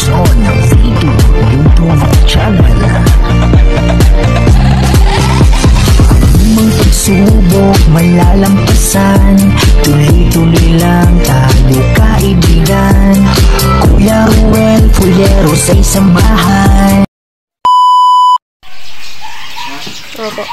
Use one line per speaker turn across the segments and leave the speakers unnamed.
Luzon V2 YouTube channel. Anumang pagsubok malalampasan, tuloy-tuloy lang tayo kaibigan. Kuya Ruel Fullero sa isang bahay.
Opo.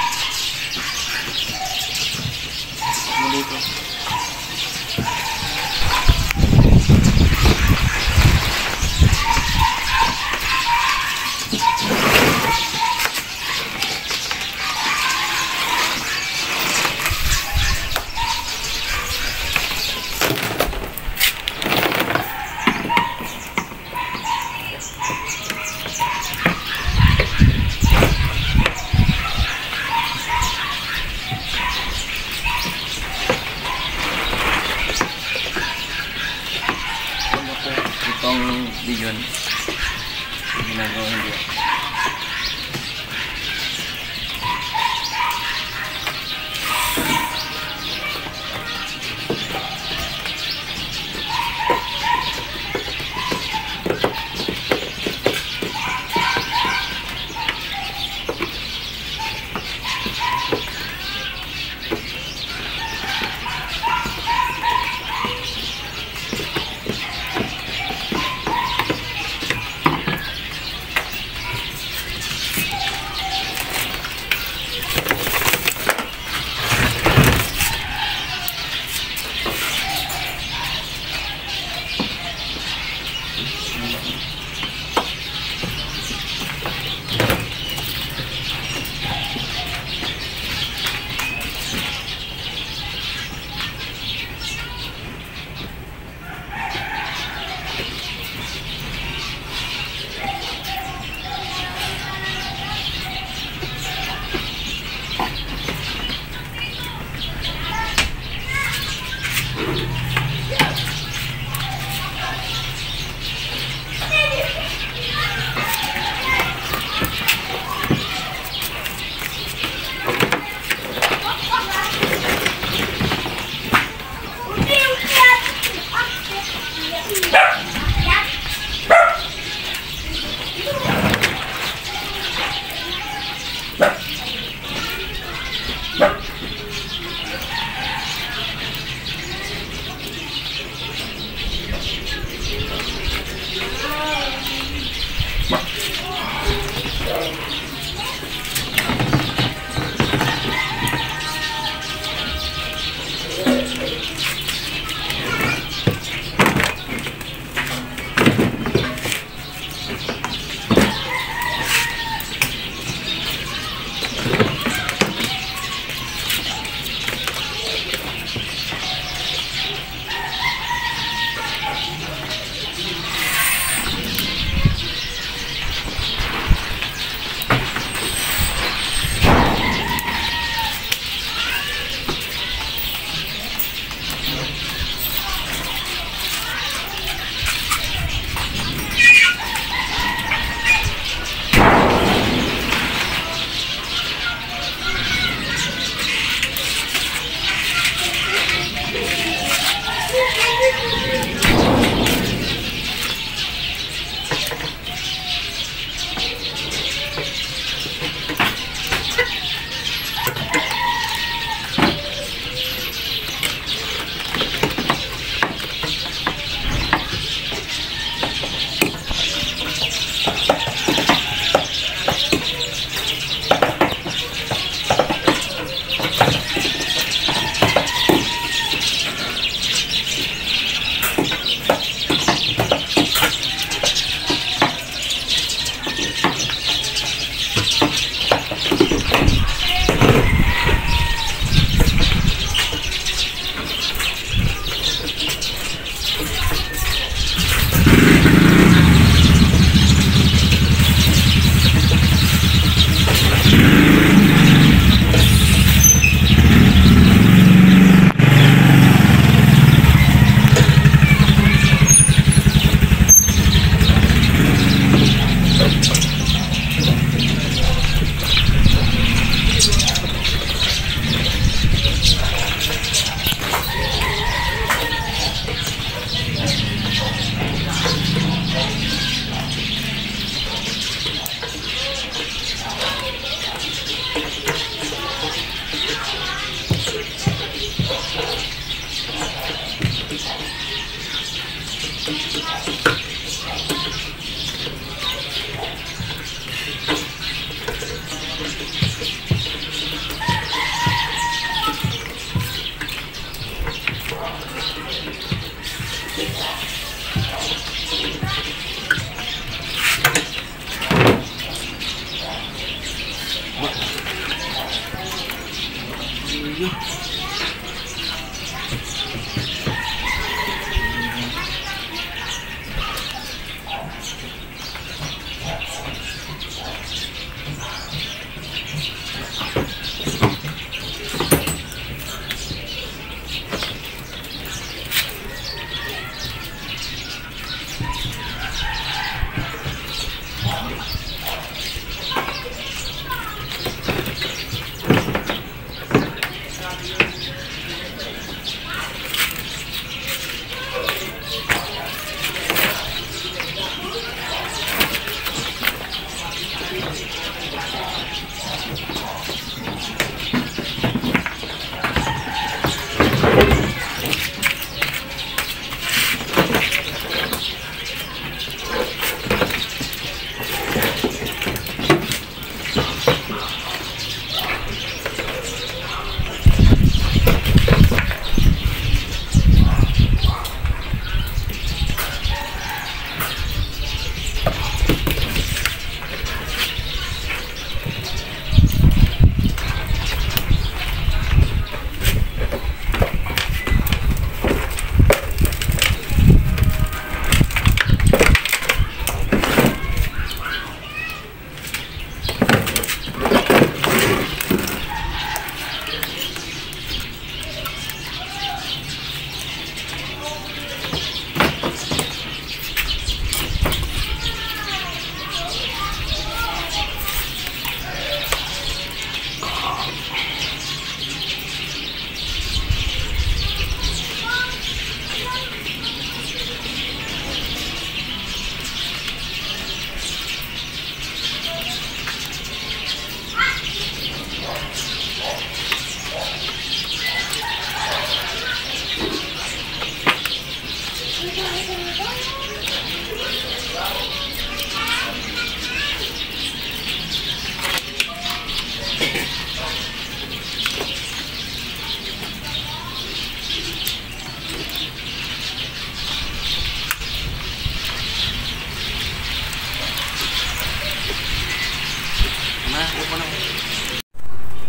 Itong video ginagawa hindi.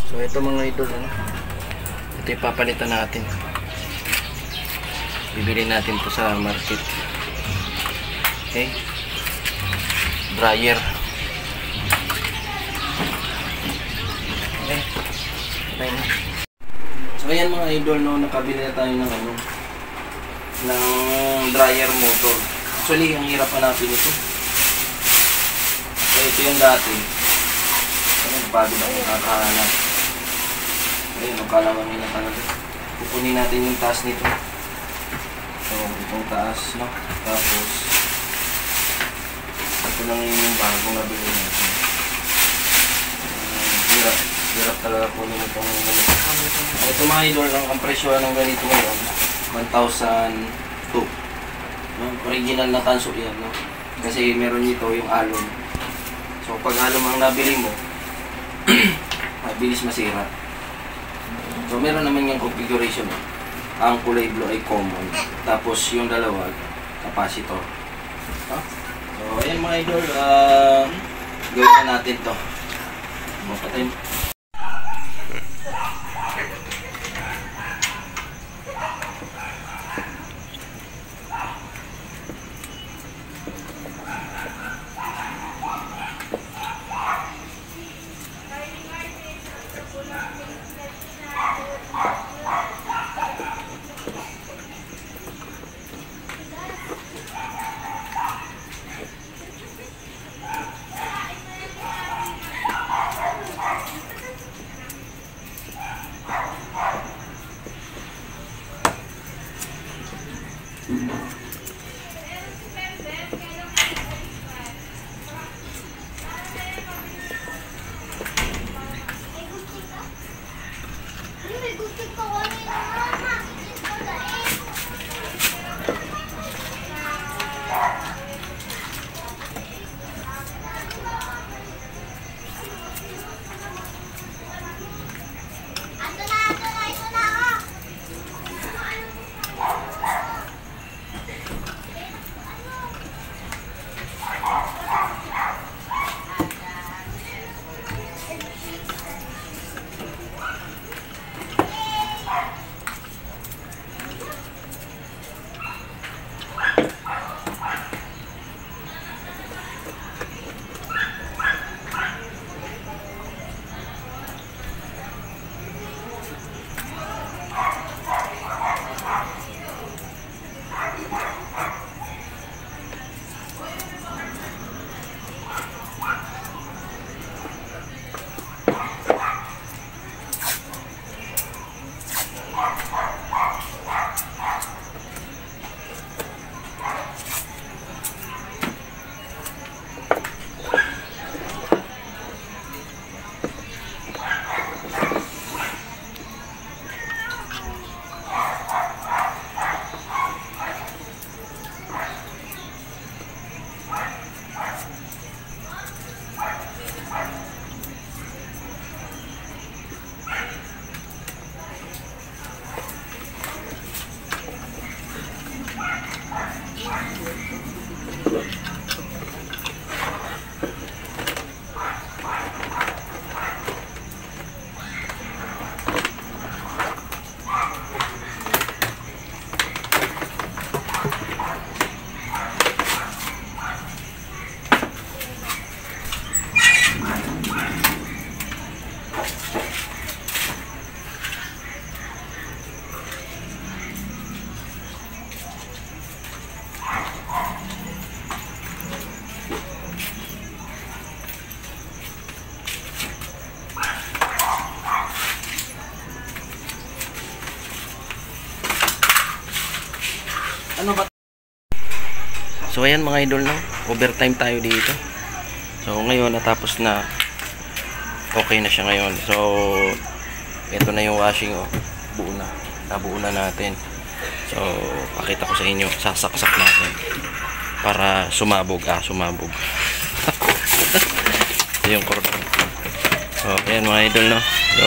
So ito mga idol, ano? Ito yung papalitan natin. Bibili natin to sa market. Okay, dryer. Okay, okay na. So ayan mga idol, no, nakabili na tayo ng ano, ng dryer motor. Actually ang hirap hanapin ito. So ito yung dati. Napagod ako kakahanap. Ayun, ang kalaman nila talaga. Kukunin natin yung taas nito. So, itong taas, no? Tapos, ito lang yung bagong nabili natin. Hirap talaga kunin itong ganito. Ito mga idol, ang presyo ng ganito ngayon, 1,002. No? Original na tanso yan, no? Kasi meron dito yung alum. So, pag alum ang nabili mo, mabilis masira. So meron naman yung configuration. Ang kulay blue ay common. Tapos yung dalawa, capacitor. So ayan mga idol, gawin na natin to. Mapatay mo. Ano ba? So ayan mga idol, no? Overtime tayo dito. So ngayon natapos na. Okay na siya ngayon. So ito na yung washing, oh. Buo na. Nabuo na natin. So pakita ko sa inyo, sasaksak natin para sumabog, sumabog. Ito yung cordon. So ayan mga idol, no? So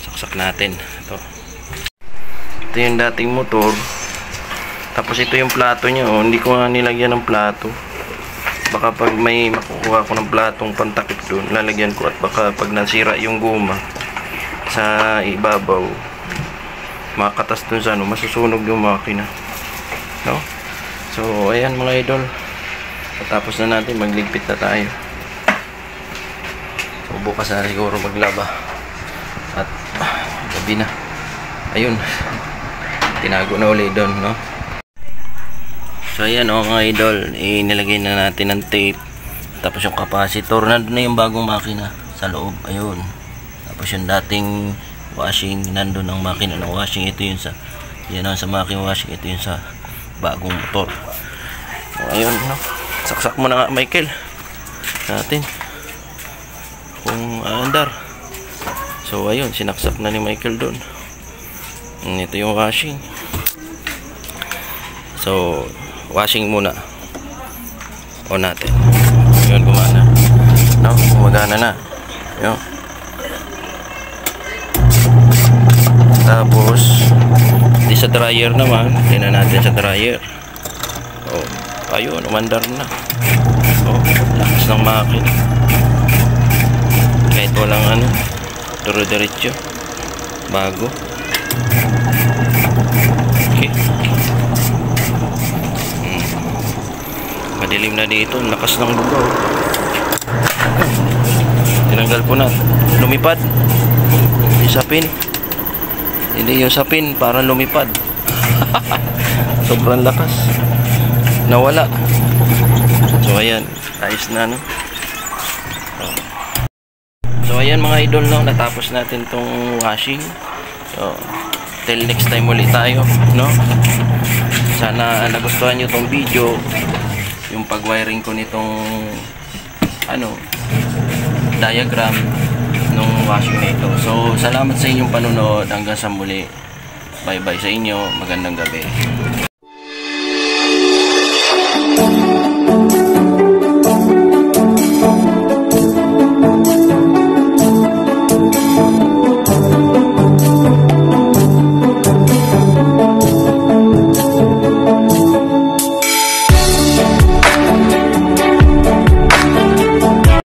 saksak natin. Ito yung dating motor. Tapos ito yung plato niya, oh. Hindi ko nga nilagyan ng plato. Baka pag may makukuha ko ng platong pantakip doon, lalagyan ko, at baka pag nasira yung guma sa ibabaw, makatas dun sa masusunog yung makina, no? So ayan mga idol, tapos na natin, magligpit na tayo. So bukas na siguro maglaba. At gabi na. Ayun, tinago na ulit doon, no? So ayan, mga idol, inilagay na natin ng tape. Tapos yung capacitor, nandun na yung bagong makina sa loob. Ayun. Tapos yung dating washing, nandun ang makina ng washing. Ito yun sa, yan ang sa makina washing. Ito yun sa bagong motor. So ayun, no? Saksak mo na nga, Michael, natin kung aandar. So ayun, sinaksak na ni Michael doon. Ito yung washing. So washing muna on natin. Yun, gumana, no? Gumagana na. Yun. Tapos di sa dryer naman, tingnan natin sa dryer. Oh, ayun, umandar na. Oh, lakas ng makina. Kahit walang duro-diretso, bago. Okay. Madilim na dito, lakas ng bugaw. Tinanggal ko na. Lumipad yung sapin. Hindi yung sapin, parang lumipad. Sobrang lakas. Nawala. So ayan, ayos na, no? So ayan mga idol, no? Natapos natin tong washing. So till next time ulit tayo, no? Sana nagustuhan nyo tong video, yung pag-wiring ko nitong diagram nung washing na ito. So salamat sa inyong panonood, hanggang sa muli. Bye bye sa inyo, magandang gabi.